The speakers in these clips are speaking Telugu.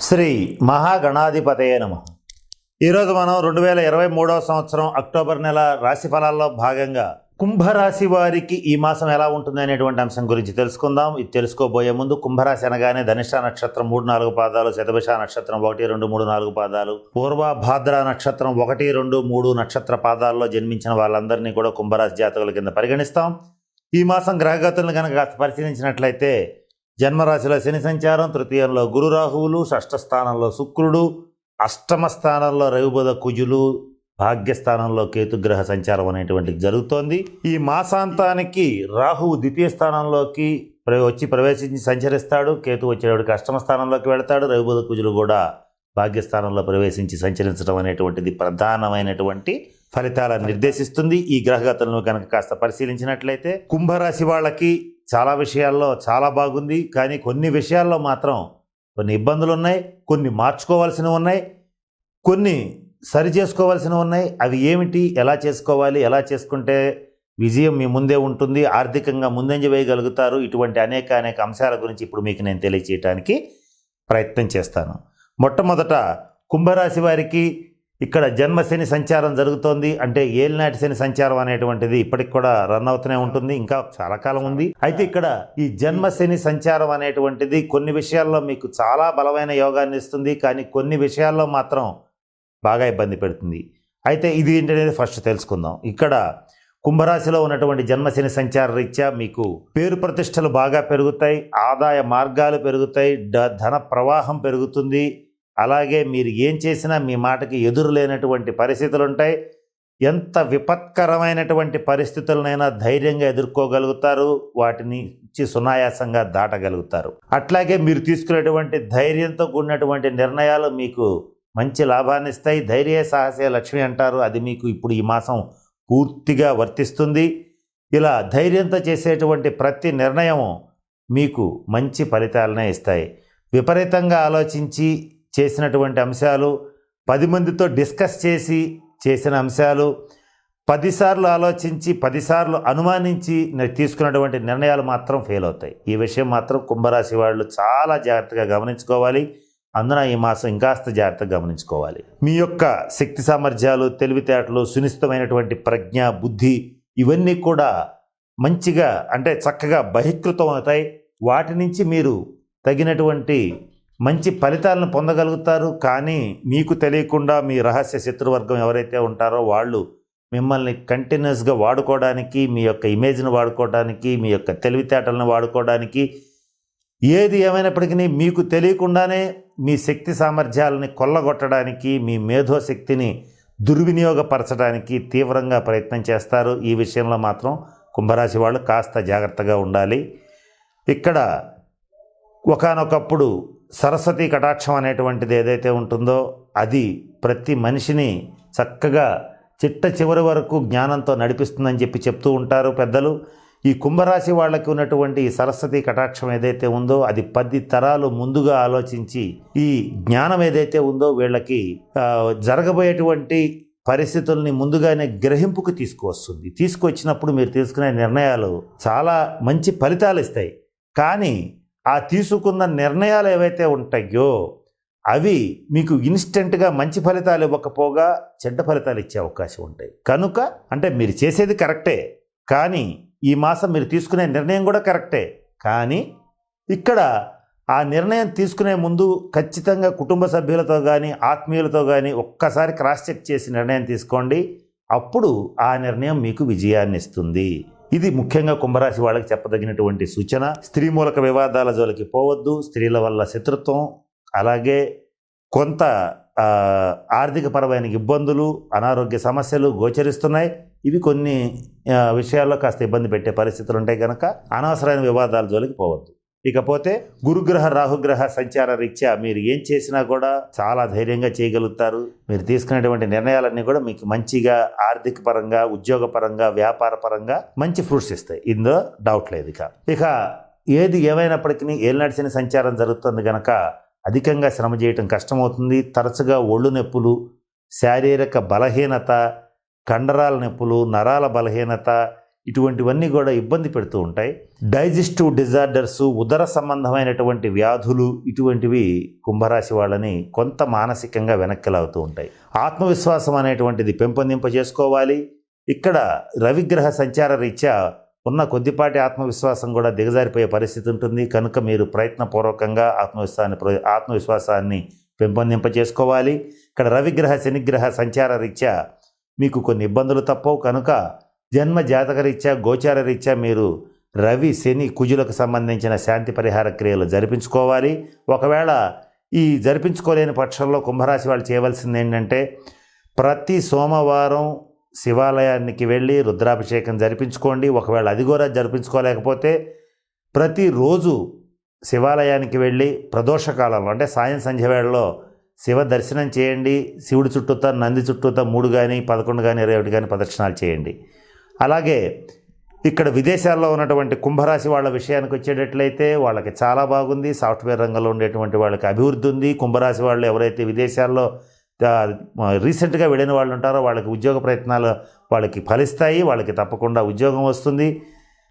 శ్రీ మహాగణాధిపతయే నమః. ఈరోజు మనం 2023వ సంవత్సరం అక్టోబర్ నెల రాశి ఫలాల్లో భాగంగా కుంభరాశి వారికి ఈ మాసం ఎలా ఉంటుంది అనేటువంటి అంశం గురించి తెలుసుకుందాం. ఇది తెలుసుకోబోయే ముందు కుంభరాశి అనగానే ధనిష్ట నక్షత్రం 3-4 పాదాలు, శతభిష నక్షత్రం 1-2-3-4 పాదాలు, పూర్వ భాద్ర నక్షత్రం 1-2-3 నక్షత్ర పాదాల్లో జన్మించిన వాళ్ళందరినీ కూడా కుంభరాశి జాతకుల కింద పరిగణిస్తాం. ఈ మాసం గ్రహగతులను కనుక కాస్త పరిశీలించినట్లయితే జన్మరాశిలో శని సంచారం, తృతీయంలో గురు రాహువులు, షష్ఠ స్థానంలో శుక్రుడు, అష్టమ స్థానంలో రవి బుధ కుజులు, భాగ్యస్థానంలో కేతుగ్రహ సంచారం అనేటువంటిది జరుగుతోంది. ఈ మాసాంతానికి రాహువు ద్వితీయ స్థానంలోకి ప్రవేశించి సంచరిస్తాడు. కేతు వచ్చేటప్పటికి అష్టమ స్థానంలోకి వెళతాడు. రవి బుధ కుజులు కూడా భాగ్యస్థానంలో ప్రవేశించి సంచరించడం అనేటువంటిది ప్రధానమైనటువంటి ఫలితాలను నిర్దేశిస్తుంది. ఈ గ్రహగతులను కనుక కాస్త పరిశీలించినట్లయితే కుంభరాశి వాళ్ళకి చాలా విషయాల్లో చాలా బాగుంది. కానీ కొన్ని విషయాల్లో మాత్రం కొన్ని ఇబ్బందులు ఉన్నాయి, కొన్ని మార్చుకోవాల్సినవి ఉన్నాయి, కొన్ని సరి చేసుకోవాల్సినవి ఉన్నాయి. అవి ఏమిటి, ఎలా చేసుకోవాలి, ఎలా చేసుకుంటే విజయం మీ ముందే ఉంటుంది, ఆర్థికంగా ముందంజ వేయగలుగుతారు, ఇటువంటి అనేక అంశాల గురించి ఇప్పుడు మీకు నేను తెలియచేయడానికి ప్రయత్నం చేస్తాను. మొట్టమొదట కుంభరాశి వారికి ఇక్కడ జన్మశని సంచారం జరుగుతోంది. అంటే ఏలినాటి శని సంచారం అనేటువంటిది ఇప్పటికి కూడా రన్ అవుతూనే ఉంటుంది, ఇంకా చాలా కాలం ఉంది. అయితే ఇక్కడ ఈ జన్మశని సంచారం అనేటువంటిది కొన్ని విషయాల్లో మీకు చాలా బలమైన యోగాన్ని ఇస్తుంది, కానీ కొన్ని విషయాల్లో మాత్రం బాగా ఇబ్బంది పెడుతుంది. అయితే ఇది ఏంటనేది ఫస్ట్ తెలుసుకుందాం. ఇక్కడ కుంభరాశిలో ఉన్నటువంటి జన్మశని సంచార రీత్యా మీకు పేరు ప్రతిష్టలు బాగా పెరుగుతాయి, ఆదాయ మార్గాలు పెరుగుతాయి, ధన ప్రవాహం పెరుగుతుంది. అలాగే మీరు ఏం చేసినా మీ మాటకి ఎదురు లేనటువంటి పరిస్థితులు ఉంటాయి. ఎంత విపత్కరమైనటువంటి పరిస్థితులనైనా ధైర్యంగా ఎదుర్కోగలుగుతారు, వాటిని సునాయాసంగా దాటగలుగుతారు. అట్లాగే మీరు తీసుకునేటువంటి ధైర్యంతో కూడినటువంటి నిర్ణయాలు మీకు మంచి లాభాన్ని ఇస్తాయి. ధైర్య సాహసే లక్ష్మి అంటారు, అది మీకు ఇప్పుడు ఈ మాసం పూర్తిగా వర్తిస్తుంది. ఇలా ధైర్యంతో చేసేటువంటి ప్రతి నిర్ణయము మీకు మంచి ఫలితాలనే ఇస్తాయి. విపరీతంగా ఆలోచించి చేసినటువంటి అంశాలు, 10 మందితో డిస్కస్ చేసి చేసిన అంశాలు, 10 సార్లు ఆలోచించి 10 సార్లు అనుమానించి తీసుకున్నటువంటి నిర్ణయాలు మాత్రం ఫెయిల్ అవుతాయి. ఈ విషయం మాత్రం కుంభరాశి వాళ్ళు చాలా జాగ్రత్తగా గమనించుకోవాలి. అందున ఈ మాసం ఇంకాస్త జాగ్రత్తగా గమనించుకోవాలి. మీ యొక్క శక్తి సామర్థ్యాలు, తెలివితేటలు, సునిశ్చితమైనటువంటి ప్రజ్ఞ, బుద్ధి ఇవన్నీ కూడా మంచిగా అంటే చక్కగా బహిష్కృతం అవుతాయి. వాటి నుంచి మీరు తగినటువంటి మంచి ఫలితాలను పొందగలుగుతారు. కానీ మీకు తెలియకుండా మీ రహస్య శత్రువర్గం ఎవరైతే ఉంటారో వాళ్ళు మిమ్మల్ని కంటిన్యూస్గా వాడుకోవడానికి, మీ యొక్క ఇమేజ్ను వాడుకోవడానికి, మీ యొక్క తెలివితేటలను వాడుకోవడానికి, ఏది ఏమైనప్పటికీ మీకు తెలియకుండానే మీ శక్తి సామర్థ్యాలని కొల్లగొట్టడానికి, మీ మేధోశక్తిని దుర్వినియోగపరచడానికి తీవ్రంగా ప్రయత్నం చేస్తారు. ఈ విషయంలో మాత్రం కుంభరాశి వాళ్ళు కాస్త జాగ్రత్తగా ఉండాలి. ఇక్కడ ఒకానొకప్పుడు సరస్వతి కటాక్షం అనేటువంటిది ఏదైతే ఉంటుందో అది ప్రతి మనిషిని చక్కగా చిట్ట చివరి వరకు జ్ఞానంతో నడిపిస్తుందని చెప్తూ ఉంటారు పెద్దలు. ఈ కుంభరాశి వాళ్ళకి ఉన్నటువంటి ఈ సరస్వతి కటాక్షం ఏదైతే ఉందో అది 10 తరాలు ముందుగా ఆలోచించి ఈ జ్ఞానం ఏదైతే ఉందో వీళ్ళకి జరగబోయేటువంటి పరిస్థితుల్ని ముందుగానే గ్రహింపుకు తీసుకువస్తుంది. తీసుకొచ్చినప్పుడు మీరు తీసుకునే నిర్ణయాలు చాలా మంచి ఫలితాలు ఇస్తాయి. కానీ ఆ తీసుకున్న నిర్ణయాలు ఏవైతే ఉంటాయో అవి మీకు ఇన్స్టెంట్గా మంచి ఫలితాలు ఇవ్వకపోగా చెడ్డ ఫలితాలు ఇచ్చే అవకాశం ఉంటాయి. కనుక అంటే మీరు చేసేది కరెక్టే, కానీ ఈ మాసం మీరు తీసుకునే నిర్ణయం కూడా కరెక్టే. కానీ ఇక్కడ ఆ నిర్ణయం తీసుకునే ముందు ఖచ్చితంగా కుటుంబ సభ్యులతో కానీ ఆత్మీయులతో కానీ ఒక్కసారి క్రాస్ చెక్ చేసి నిర్ణయం తీసుకోండి. అప్పుడు ఆ నిర్ణయం మీకు విజయాన్ని ఇస్తుంది. ఇది ముఖ్యంగా కుంభరాశి వాళ్ళకి చెప్పదగినటువంటి సూచన. స్త్రీ మూలక వివాదాల జోలికి పోవద్దు. స్త్రీల వల్ల శత్రుత్వం, అలాగే కొంత ఆర్థికపరమైన ఇబ్బందులు, అనారోగ్య సమస్యలు గోచరిస్తున్నాయి. ఇవి కొన్ని విషయాల్లో కాస్త ఇబ్బంది పెట్టే పరిస్థితులు ఉంటాయి కనుక అనవసరమైన వివాదాల జోలికి పోవద్దు. ఇకపోతే గురుగ్రహ రాహుగ్రహ సంచార రీత్యా మీరు ఏం చేసినా కూడా చాలా ధైర్యంగా చేయగలుగుతారు. మీరు తీసుకునేటువంటి నిర్ణయాలన్నీ కూడా మీకు మంచిగా ఆర్థిక పరంగా, ఉద్యోగ పరంగా, వ్యాపార పరంగా మంచి ఫ్రూట్స్ ఇస్తాయి. ఇందులో డౌట్ లేదు. ఇక ఏది ఏమైనప్పటికీ ఏలినాటి శని సంచారం జరుగుతుంది కనుక అధికంగా శ్రమ చేయటం కష్టమవుతుంది. తరచుగా ఒళ్ళు నొప్పులు, శారీరక బలహీనత, కండరాల నొప్పులు, నరాల బలహీనత ఇటువంటివన్నీ కూడా ఇబ్బంది పెడుతూ ఉంటాయి. డైజెస్టివ్ డిజార్డర్స్, ఉదర సంబంధమైనటువంటి వ్యాధులు, ఇటువంటివి కుంభరాశి వాళ్ళని కొంత మానసికంగా వెనక్కి లాగుతూ ఉంటాయి. ఆత్మవిశ్వాసం అనేటువంటిది పెంపొందింప చేసుకోవాలి. ఇక్కడ రవిగ్రహ సంచార రీత్యా ఉన్న కొద్దిపాటి ఆత్మవిశ్వాసం కూడా దిగజారిపోయే పరిస్థితి ఉంటుంది. కనుక మీరు ప్రయత్నపూర్వకంగా ఆత్మవిశ్వాసాన్ని పెంపొందింప చేసుకోవాలి. ఇక్కడ రవిగ్రహ శనిగ్రహ సంచార రీత్యా మీకు కొన్ని ఇబ్బందులు తప్పవు. కనుక జన్మ జాతక రీత్యా గోచార రీత్యా మీరు రవి శని కుజులకు సంబంధించిన శాంతి పరిహార క్రియలు జరిపించుకోవాలి. ఒకవేళ ఈ జరిపించుకోలేని పక్షంలో కుంభరాశి వాళ్ళు చేయవలసింది ఏంటంటే, ప్రతి సోమవారం శివాలయానికి వెళ్ళి రుద్రాభిషేకం జరిపించుకోండి. ఒకవేళ అది కూడా జరిపించుకోలేకపోతే ప్రతిరోజు శివాలయానికి వెళ్ళి ప్రదోషకాలంలో అంటే సాయం సంధ్య వేళలో శివ దర్శనం చేయండి. శివుడి చుట్టూతా నంది చుట్టూతా 3 కానీ 11 కానీ 21 కానీ ప్రదక్షిణాలు చేయండి. అలాగే ఇక్కడ విదేశాల్లో ఉన్నటువంటి కుంభరాశి వాళ్ళ విషయానికి వచ్చేటట్లయితే వాళ్ళకి చాలా బాగుంది. సాఫ్ట్వేర్ రంగంలో ఉండేటువంటి వాళ్ళకి అభివృద్ధి ఉంది. కుంభరాశి వాళ్ళు ఎవరైతే విదేశాల్లో రీసెంట్గా వెళ్ళిన వాళ్ళు ఉంటారో వాళ్ళకి ఉద్యోగ ప్రయత్నాలు వాళ్ళకి ఫలిస్తాయి. వాళ్ళకి తప్పకుండా ఉద్యోగం వస్తుంది.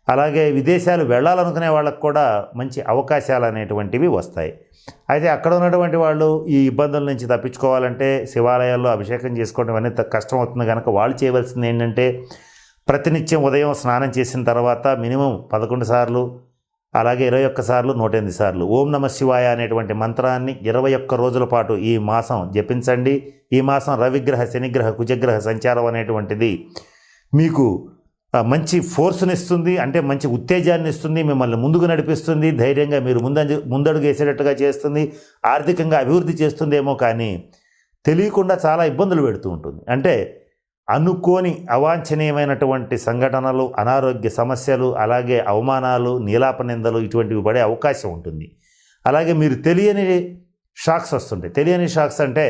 అలాగే విదేశాలు వెళ్ళాలనుకునే వాళ్ళకు కూడా మంచి అవకాశాలు అనేటువంటివి వస్తాయి. అయితే అక్కడ ఉన్నటువంటి వాళ్ళు ఈ ఇబ్బందుల నుంచి తప్పించుకోవాలంటే శివాలయాల్లో అభిషేకం చేసుకోవడం అనేది కష్టం అవుతుంది. కనుక వాళ్ళు చేయవలసింది ఏంటంటే, ప్రతినిత్యం ఉదయం స్నానం చేసిన తర్వాత మినిమం 11 సార్లు, అలాగే 21 సార్లు, 108 సార్లు ఓం నమ శివాయ అనేటువంటి మంత్రాన్ని 21 రోజుల పాటు ఈ మాసం జపించండి. ఈ మాసం రవిగ్రహ శనిగ్రహ కుజగ్రహ సంచారం అనేటువంటిది మీకు మంచి ఫోర్స్నిస్తుంది, అంటే మంచి ఉత్తేజాన్ని ఇస్తుంది, మిమ్మల్ని ముందుకు నడిపిస్తుంది, ధైర్యంగా మీరు ముందడుగు వేసేటట్టుగా చేస్తుంది, ఆర్థికంగా అభివృద్ధి చేస్తుందేమో కానీ తెలియకుండా చాలా ఇబ్బందులు పెడుతూ ఉంటుంది. అంటే అనుకోని అవాంఛనీయమైనటువంటి సంఘటనలు, అనారోగ్య సమస్యలు, అలాగే అవమానాలు, నీలాపనిందలు ఇటువంటివి పడే అవకాశం ఉంటుంది. అలాగే మీరు తెలియని షాక్స్ వస్తుంటాయి. తెలియని షాక్స్ అంటే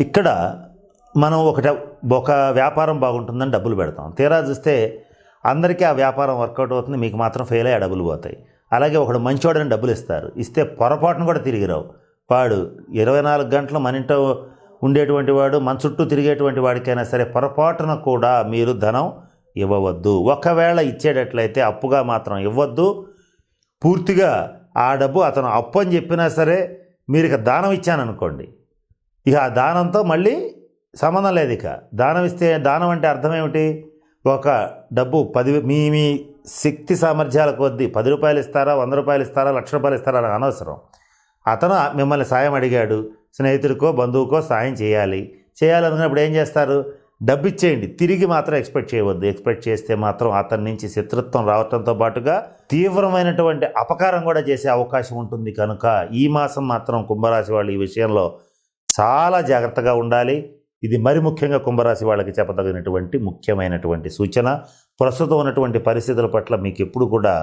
ఇక్కడ మనం ఒక వ్యాపారం బాగుంటుందని డబ్బులు పెడతాం. తీరా చూస్తే అందరికీ ఆ వ్యాపారం వర్కౌట్ అవుతుంది, మీకు మాత్రం ఫెయిల్ అయ్యి ఆ డబ్బులు పోతాయి. అలాగే ఒకడు మంచివాడని డబ్బులు ఇస్తే పొరపాటును కూడా తిరిగి రావు. వాడు 24 గంటలు మన ఇంట్లో ఉండేటువంటి వాడు, మన చుట్టూ తిరిగేటువంటి వాడికైనా సరే పొరపాటున కూడా మీరు ధనం ఇవ్వవద్దు. ఒకవేళ ఇచ్చేటట్లయితే అప్పుగా మాత్రం ఇవ్వద్దు. పూర్తిగా ఆ డబ్బు అతను అప్పు అని చెప్పినా సరే మీరు ఇక దానం ఇచ్చాననుకోండి, ఇక ఆ దానంతో మళ్ళీ సంబంధం లేదు. ఇక దానం ఇస్తే, దానం అంటే అర్థం ఏమిటి? ఒక డబ్బు మీ శక్తి సామర్థ్యాల కొద్దీ 10 రూపాయలు ఇస్తారా, 100 రూపాయలు ఇస్తారా, 1,00,000 రూపాయలు ఇస్తారా అని అనవసరం. అతను మిమ్మల్ని సాయం అడిగాడు, స్నేహితుడికో బంధువుకో సాయం చేయాలనుకున్నప్పుడు ఏం చేస్తారు? డబ్బు ఇచ్చేయండి, తిరిగి మాత్రం ఎక్స్పెక్ట్ చేయవద్దు. ఎక్స్పెక్ట్ చేస్తే మాత్రం అతని నుంచి శత్రుత్వం రావడంతో పాటుగా తీవ్రమైనటువంటి అపకారం కూడా చేసే అవకాశం ఉంటుంది. కనుక ఈ మాసం మాత్రం కుంభరాశి వాళ్ళు ఈ విషయంలో చాలా జాగ్రత్తగా ఉండాలి. ఇది మరి ముఖ్యంగా కుంభరాశి వాళ్ళకి చెప్పదగినటువంటి ముఖ్యమైనటువంటి సూచన. ప్రస్తుతం ఉన్నటువంటి పరిస్థితుల పట్ల మీకు ఎప్పుడు కూడా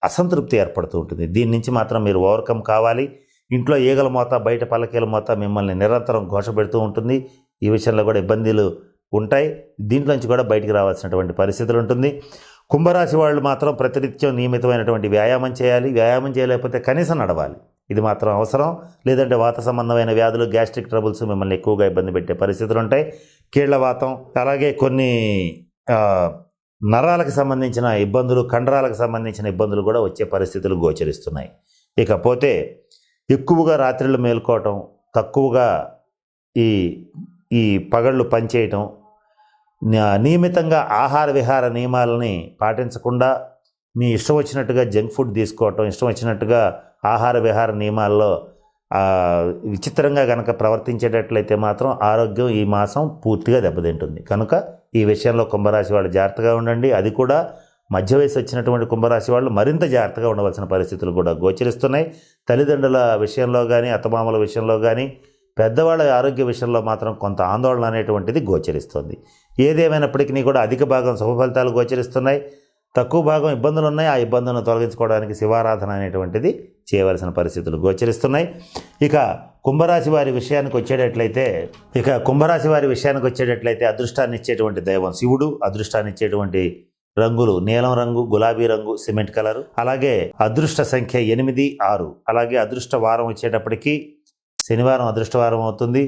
అసంతృప్తి ఏర్పడుతూ ఉంటుంది. దీని నుంచి మాత్రం మీరు ఓవర్కమ్ కావాలి. ఇంట్లో ఈగల మోత, బయట పల్లకీల మోత మిమ్మల్ని నిరంతరం ఘోష పెడుతూ ఉంటుంది. ఈ విషయంలో కూడా ఇబ్బందులు ఉంటాయి. దీంట్లోంచి కూడా బయటికి రావాల్సినటువంటి పరిస్థితులు ఉంటుంది. కుంభరాశి వాళ్ళు మాత్రం ప్రతినిత్యం నియమితమైనటువంటి వ్యాయామం చేయాలి. వ్యాయామం చేయలేకపోతే కనీసం నడవాలి, ఇది మాత్రం అవసరం. లేదంటే వాత సంబంధమైన వ్యాధులు, గ్యాస్ట్రిక్ ట్రబుల్స్ మిమ్మల్ని ఎక్కువగా ఇబ్బంది పెట్టే పరిస్థితులు ఉంటాయి. కీళ్లవాతం, అలాగే కొన్ని నరాలకు సంబంధించిన ఇబ్బందులు, కండరాలకు సంబంధించిన ఇబ్బందులు కూడా వచ్చే పరిస్థితులు గోచరిస్తున్నాయి. ఇకపోతే ఎక్కువగా రాత్రిళ్ళు మేల్కోవటం, తక్కువగా ఈ పగళ్ళు పనిచేయటం, నియమితంగా ఆహార విహార నియమాలని పాటించకుండా మీ ఇష్టం వచ్చినట్టుగా జంక్ ఫుడ్ తీసుకోవటం, ఇష్టం వచ్చినట్టుగా ఆహార విహార నియమాల్లో విచిత్రంగా కనుక ప్రవర్తించేటట్లయితే మాత్రం ఆరోగ్యం ఈ మాసం పూర్తిగా దెబ్బతింటుంది. కనుక ఈ విషయంలో కుంభరాశి వాళ్ళు జాగ్రత్తగా ఉండండి. అది కూడా మధ్య వయసు వచ్చినటువంటి కుంభరాశి వాళ్ళు మరింత జాగ్రత్తగా ఉండవలసిన పరిస్థితులు కూడా గోచరిస్తున్నాయి. తల్లిదండ్రుల విషయంలో కానీ, అత్తమామల విషయంలో కానీ, పెద్దవాళ్ళ ఆరోగ్య విషయంలో మాత్రం కొంత ఆందోళన అనేటువంటిది గోచరిస్తుంది. ఏదేమైనప్పటికీ కూడా అధిక భాగం శుభ ఫలితాలు గోచరిస్తున్నాయి, తక్కువ భాగం ఇబ్బందులు ఉన్నాయి. ఆ ఇబ్బందులను తొలగించుకోవడానికి శివారాధన అనేటువంటిది చేయవలసిన పరిస్థితులు గోచరిస్తున్నాయి. ఇక కుంభరాశి వారి విషయానికి వచ్చేటట్లయితే అదృష్టాన్ని ఇచ్చేటువంటి దైవం శివుడు. అదృష్టాన్ని ఇచ్చేటువంటి రంగులు నీలం రంగు, గులాబీ రంగు, సిమెంట్ కలరు. అలాగే అదృష్ట సంఖ్య 8, 6. అలాగే అదృష్ట వారం వచ్చేటప్పటికి శనివారం అదృష్టవారం అవుతుంది.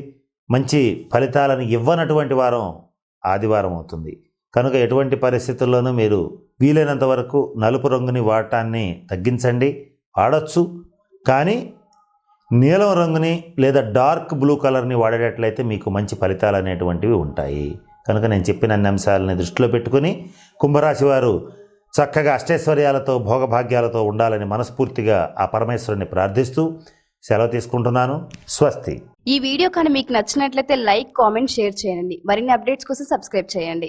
మంచి ఫలితాలను ఇవ్వనటువంటి వారం ఆదివారం అవుతుంది. కనుక ఎటువంటి పరిస్థితుల్లోనూ మీరు వీలైనంత వరకు నలుపు రంగుని వాడటాన్ని తగ్గించండి. వాడచ్చు, కానీ నీలం రంగుని లేదా డార్క్ బ్లూ కలర్ని వాడేటట్లయితే మీకు మంచి ఫలితాలు అనేటువంటివి ఉంటాయి. కనుక నేను చెప్పిన అన్ని అంశాలని దృష్టిలో పెట్టుకుని కుంభరాశి వారు చక్కగా అష్టైశ్వర్యాలతో భోగభాగ్యాలతో ఉండాలని మనస్ఫూర్తిగా ఆ పరమేశ్వరుని ప్రార్థిస్తూ సెలవు తీసుకుంటున్నాను. స్వస్తి. ఈ వీడియో కానీ మీకు నచ్చినట్లయితే లైక్, కామెంట్, షేర్ చేయండి. మరిన్ని అప్డేట్స్ కోసం సబ్స్క్రైబ్ చేయండి.